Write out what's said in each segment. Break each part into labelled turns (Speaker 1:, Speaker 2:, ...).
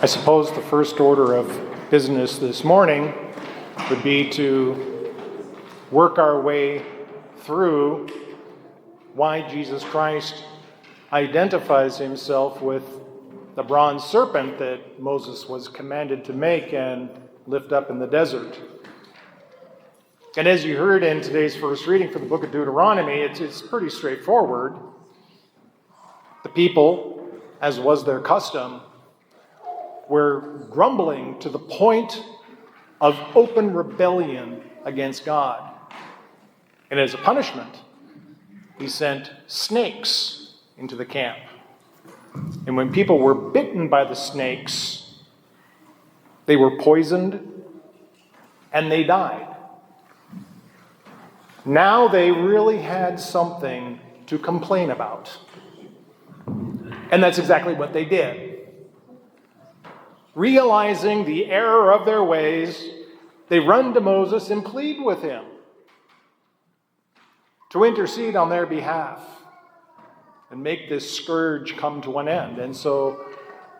Speaker 1: I suppose the first order of business this morning would be to work our way through why Jesus Christ identifies himself with the bronze serpent that Moses was commanded to make and lift up in the desert. And as you heard in today's first reading for the book of Deuteronomy, it's pretty straightforward. The people, as was their custom, were grumbling to the point of open rebellion against God. And as a punishment, he sent snakes into the camp. And when people were bitten by the snakes, they were poisoned and they died. Now they really had something to complain about. And that's exactly what they did. Realizing the error of their ways, they run to Moses and plead with him to intercede on their behalf and make this scourge come to an end. And so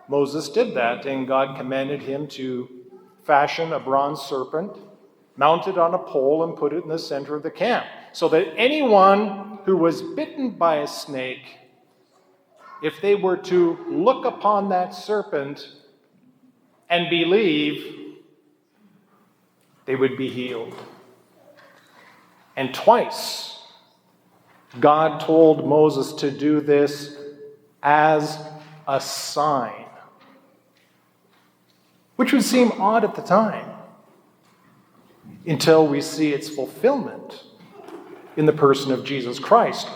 Speaker 1: Moses did that, and God commanded him to fashion a bronze serpent, mount it on a pole, and put it in the center of the camp, so that anyone who was bitten by a snake, if they were to look upon that serpent and believe, they would be healed. And twice, God told Moses to do this as a sign, which would seem odd at the time, until we see its fulfillment in the person of Jesus Christ.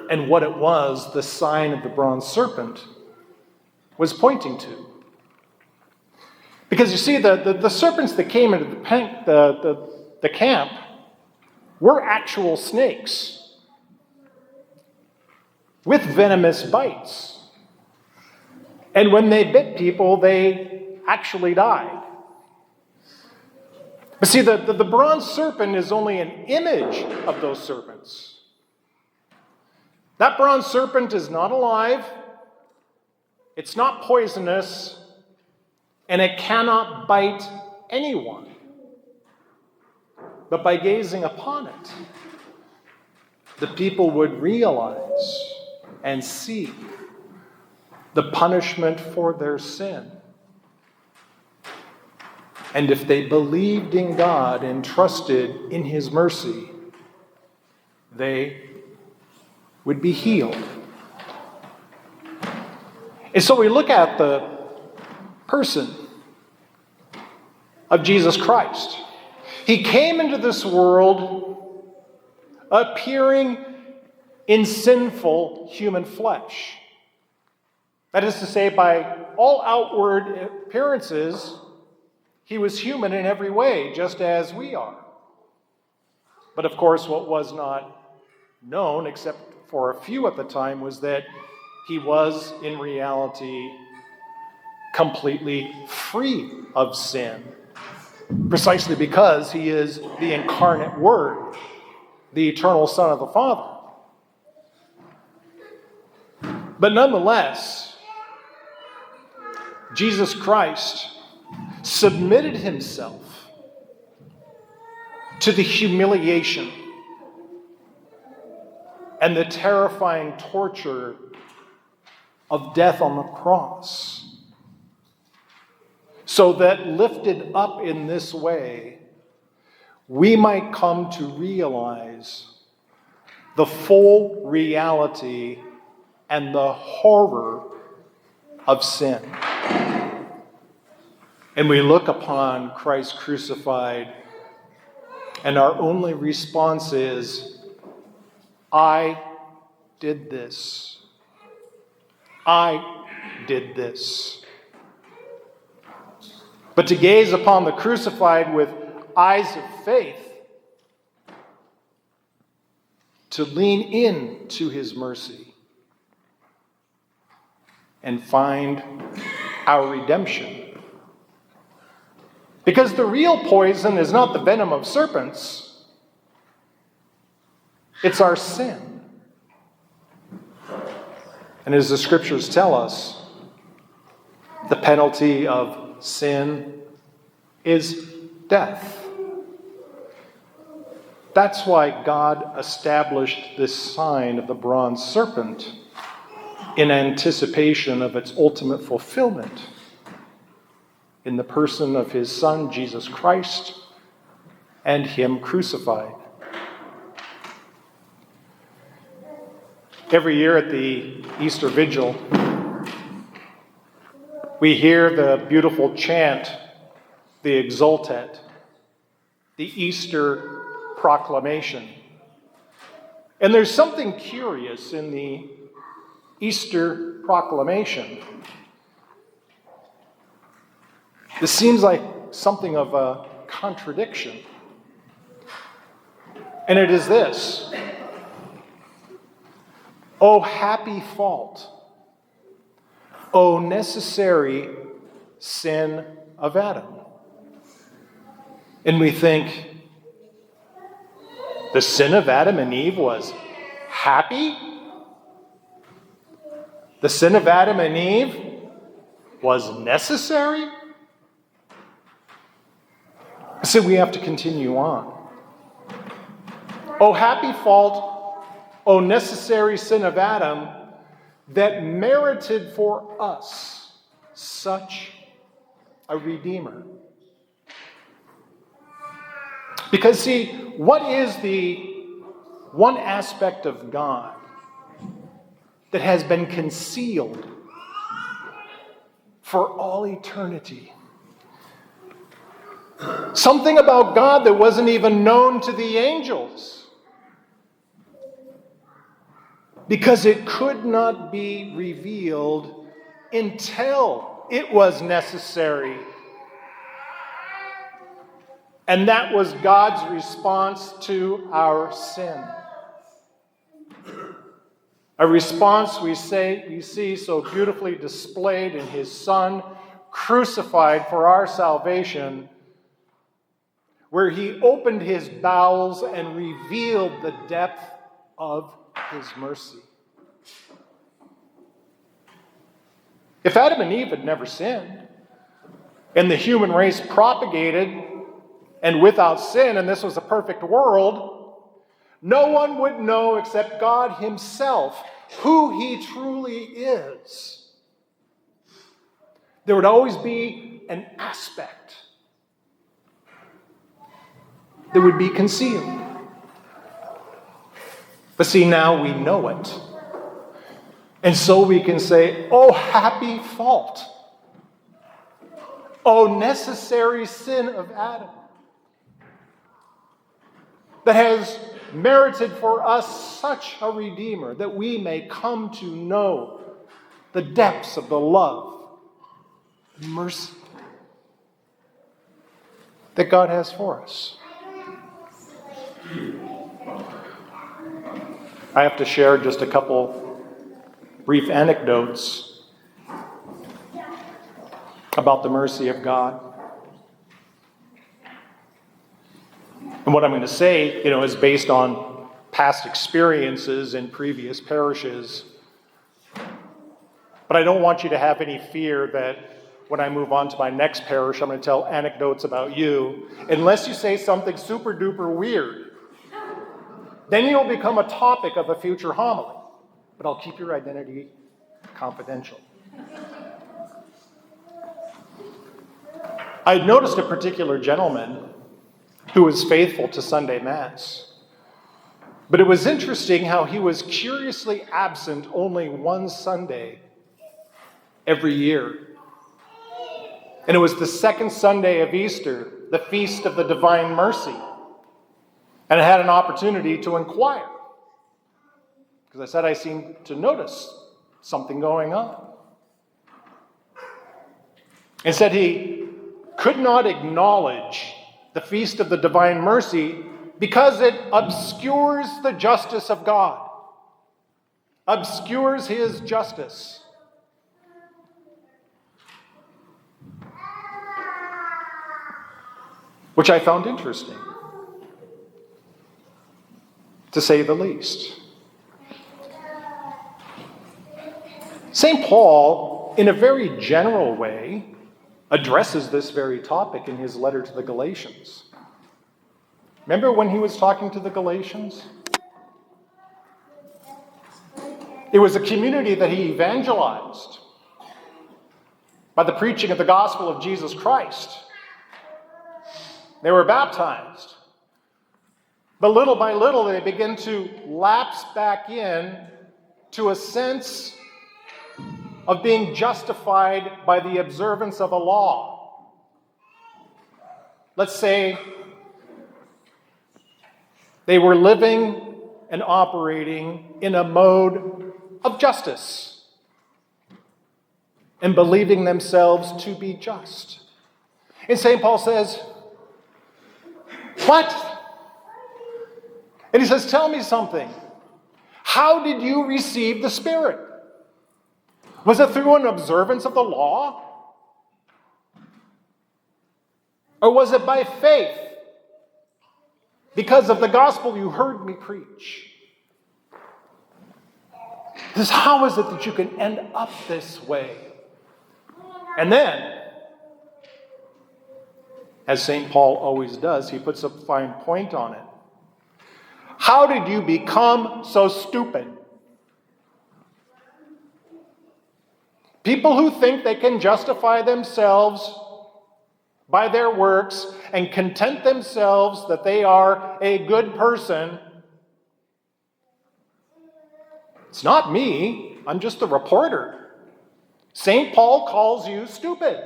Speaker 1: And what it was, the sign of the bronze serpent was pointing to. Because you see, the serpents that came into the camp were actual snakes with venomous bites. And when they bit people, they actually died. But see, the bronze serpent is only an image of those serpents. That bronze serpent is not alive, it's not poisonous, and it cannot bite anyone. But by gazing upon it, the people would realize and see the punishment for their sin. And if they believed in God and trusted in his mercy, they would be healed. And so we look at the person of Jesus Christ. He came into this world appearing in sinful human flesh. That is to say, by all outward appearances, he was human in every way, just as we are. But of course, what was not known, except for a few at the time, was that he was in reality completely free of sin, precisely because he is the incarnate Word, the eternal Son of the Father. But nonetheless, Jesus Christ submitted himself to the humiliation and the terrifying torture of death on the cross, so that lifted up in this way, we might come to realize the full reality and the horror of sin. And we look upon Christ crucified, and our only response is, I did this. I did this. But to gaze upon the crucified with eyes of faith, to lean in to his mercy and find our redemption. Because the real poison is not the venom of serpents, it's our sin. And as the scriptures tell us, The penalty of sin is death. That's why God established this sign of the bronze serpent in anticipation of its ultimate fulfillment in the person of his Son, Jesus Christ, and him crucified. Every year at the Easter Vigil, we hear the beautiful chant, the Exultet, the Easter proclamation. And there's something curious in the Easter proclamation. This seems like something of a contradiction. And it is this: O happy fault, O necessary sin of Adam. And we think, the sin of Adam and Eve was happy? The sin of Adam and Eve was necessary? So we have to continue on. O happy fault, O necessary sin of Adam, that merited for us such a Redeemer. Because see, what is the one aspect of God that has been concealed for all eternity? Something about God that wasn't even known to the angels, because it could not be revealed until it was necessary. And that was God's response to our sin. A response we see so beautifully displayed in his Son, crucified for our salvation, where he opened his bowels and revealed the depth of his mercy. If Adam and Eve had never sinned, and the human race propagated and without sin, and this was a perfect world, no one would know except God himself who he truly is. There would always be an aspect that would be concealed. But see, now we know it. And so we can say, oh, happy fault. Oh, necessary sin of Adam, that has merited for us such a Redeemer, that we may come to know the depths of the love and mercy that God has for us. I have to share just a couple brief anecdotes about the mercy of God. And what I'm going to say, is based on past experiences in previous parishes. But I don't want you to have any fear that when I move on to my next parish, I'm going to tell anecdotes about you, unless you say something super duper weird. Then you'll become a topic of a future homily. But I'll keep your identity confidential. I noticed a particular gentleman who was faithful to Sunday Mass. But it was interesting how he was curiously absent only one Sunday every year. And it was the second Sunday of Easter, the Feast of the Divine Mercy. And I had an opportunity to inquire, because I said I seemed to notice something going on. And said he could not acknowledge the Feast of the Divine Mercy because it obscures the justice of God, obscures his justice. Which I found interesting, to say the least. St. Paul in a very general way, addresses this very topic in his letter to the Galatians. Remember when he was talking to the Galatians? It was a community that he evangelized by the preaching of the gospel of Jesus Christ. They were baptized. But little by little, they begin to lapse back in to a sense of being justified by the observance of a law. Let's say they were living and operating in a mode of justice and believing themselves to be just. And St. Paul says, what? And he says, tell me something. How did you receive the Spirit? Was it through an observance of the law? Or was it by faith? Because of the gospel you heard me preach. He says, how is it that you can end up this way? And then, as St. Paul always does, he puts a fine point on it. How did you become so stupid? People who think they can justify themselves by their works and content themselves that they are a good person. It's not me. I'm just the reporter. St. Paul calls you stupid.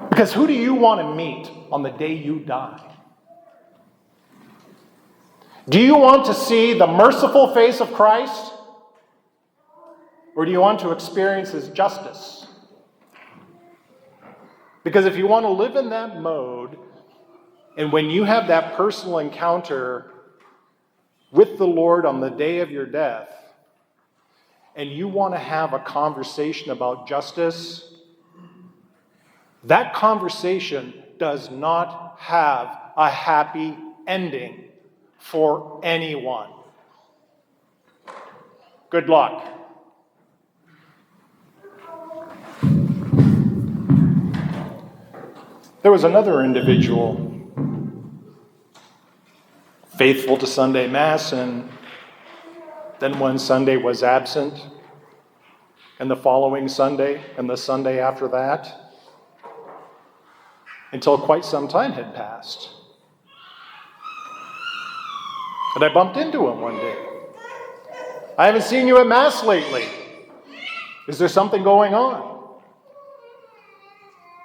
Speaker 1: Because who do you want to meet on the day you die? Do you want to see the merciful face of Christ? Or do you want to experience his justice? Because if you want to live in that mode, and when you have that personal encounter with the Lord on the day of your death, and you want to have a conversation about justice, that conversation does not have a happy ending for anyone. Good luck. There was another individual faithful to Sunday Mass, and then one Sunday was absent, and the following Sunday, and the Sunday after that, until quite some time had passed. And I bumped into him one day. I haven't seen you at Mass lately. Is there something going on?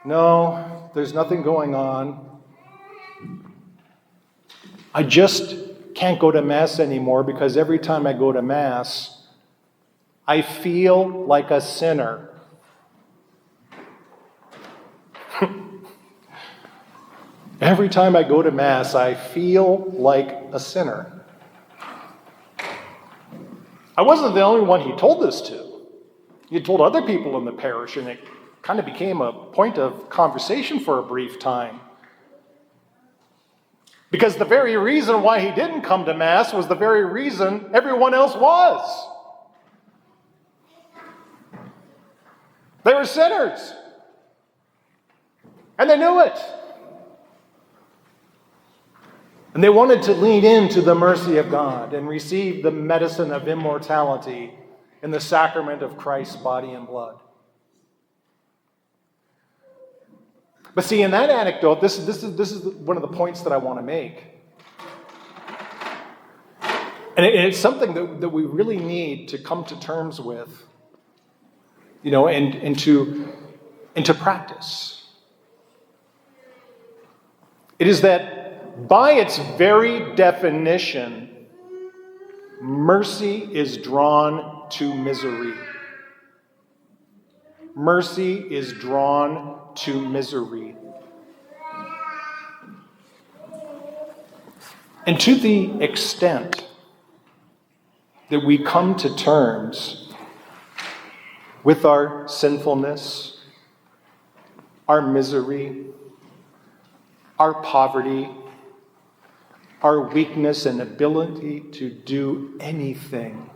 Speaker 1: No, there's nothing going on. I just can't go to Mass anymore because every time I go to Mass, I feel like a sinner. Every time I go to Mass, I feel like a sinner. I wasn't the only one he told this to. He told other people in the parish, and it kind of became a point of conversation for a brief time. Because the very reason why he didn't come to Mass was the very reason everyone else was. They were sinners. And they knew it. And they wanted to lean into the mercy of God and receive the medicine of immortality in the sacrament of Christ's body and blood. But see, in that anecdote, this is one of the points that I want to make. And it's something that we really need to come to terms with, and to practice. It is that by its very definition, mercy is drawn to misery. Mercy is drawn to misery. And to the extent that we come to terms with our sinfulness, our misery, our poverty, our weakness and ability to do anything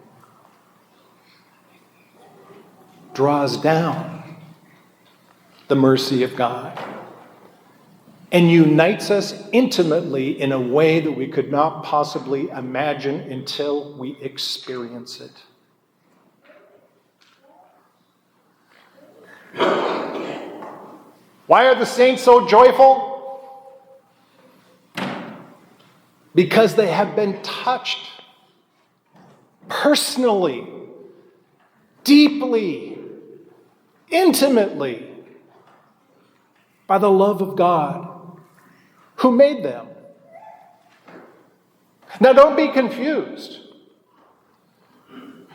Speaker 1: draws down the mercy of God and unites us intimately in a way that we could not possibly imagine until we experience it. Why are the saints so joyful? Because they have been touched personally, deeply, intimately by the love of God who made them. Now, don't be confused.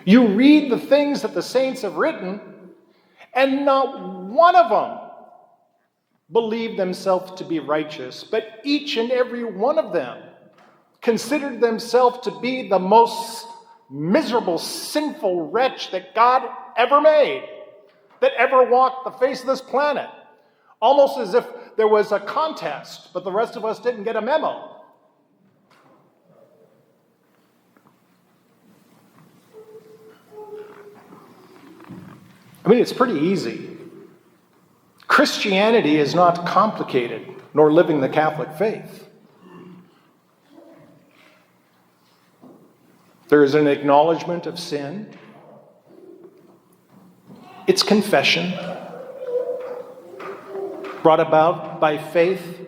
Speaker 1: You read the things that the saints have written, and not one of them believed themselves to be righteous, but each and every one of them considered themselves to be the most miserable, sinful wretch that God ever made, that ever walked the face of this planet. Almost as if there was a contest, but the rest of us didn't get a memo. I mean, it's pretty easy. Christianity is not complicated, nor living the Catholic faith. There is an acknowledgement of sin. It's confession, brought about by faith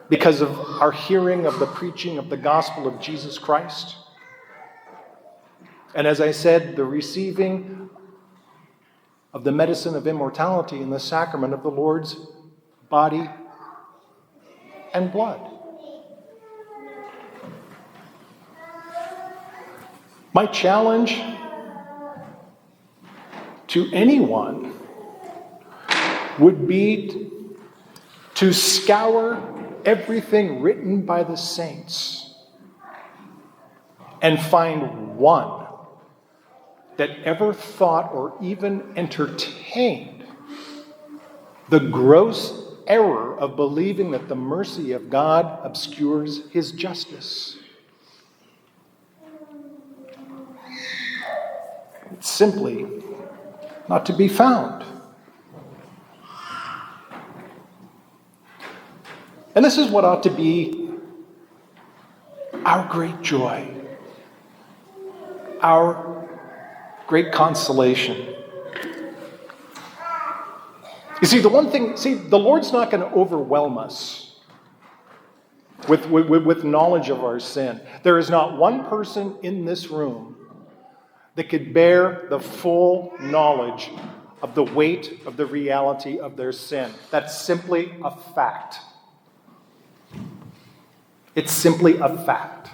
Speaker 1: because of our hearing of the preaching of the gospel of Jesus Christ. And as I said, the receiving of the medicine of immortality in the sacrament of the Lord's body and blood. My challenge to anyone would be to scour everything written by the saints and find one that ever thought or even entertained the gross error of believing that the mercy of God obscures his justice. It's simply not to be found. And this is what ought to be our great joy, our great consolation. You see, the Lord's not going to overwhelm us with knowledge of our sin. There is not one person in this room that could bear the full knowledge of the weight of the reality of their sin. That's simply a fact. It's simply a fact.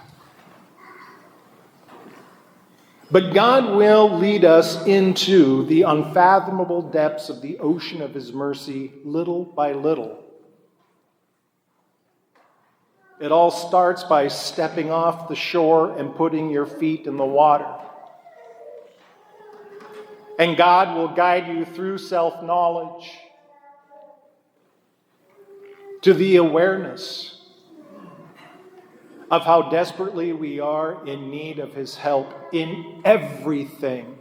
Speaker 1: But God will lead us into the unfathomable depths of the ocean of his mercy little by little. It all starts by stepping off the shore and putting your feet in the water. And God will guide you through self-knowledge to the awareness of how desperately we are in need of his help in everything.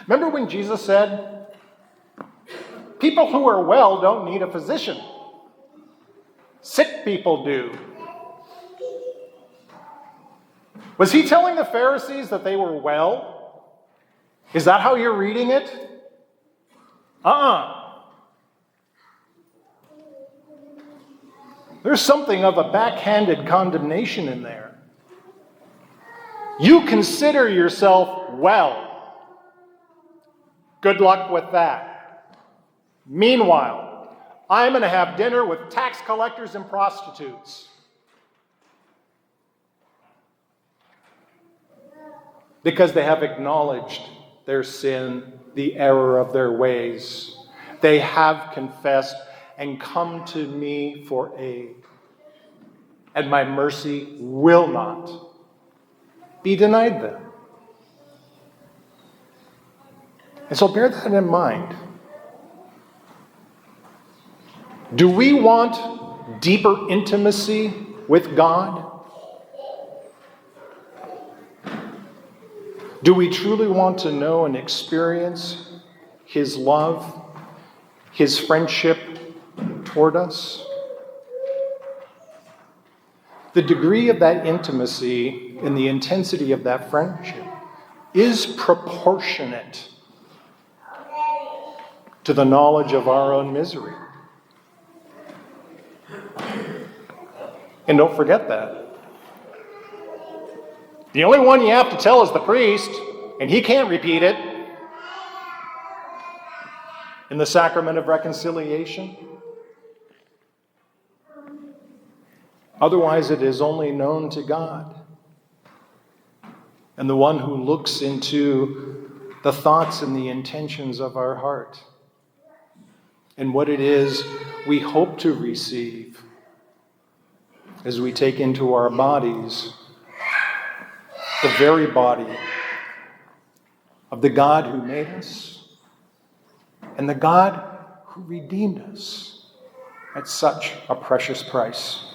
Speaker 1: Remember when Jesus said, people who are well don't need a physician. Sick people do. Was he telling the Pharisees that they were well? Is that how you're reading it? There's something of a backhanded condemnation in there. You consider yourself well. Good luck with that. Meanwhile, I'm going to have dinner with tax collectors and prostitutes. Because they have acknowledged their sin, the error of their ways. They have confessed and come to me for aid. And my mercy will not be denied them. And so bear that in mind. Do we want deeper intimacy with God? Do we truly want to know and experience his love, his friendship toward us? The degree of that intimacy and the intensity of that friendship is proportionate to the knowledge of our own misery. And don't forget that. The only one you have to tell is the priest, and he can't repeat it in the sacrament of reconciliation. Otherwise, it is only known to God. And the one who looks into the thoughts and the intentions of our heart, and what it is we hope to receive as we take into our bodies the very body of the God who made us and the God who redeemed us at such a precious price.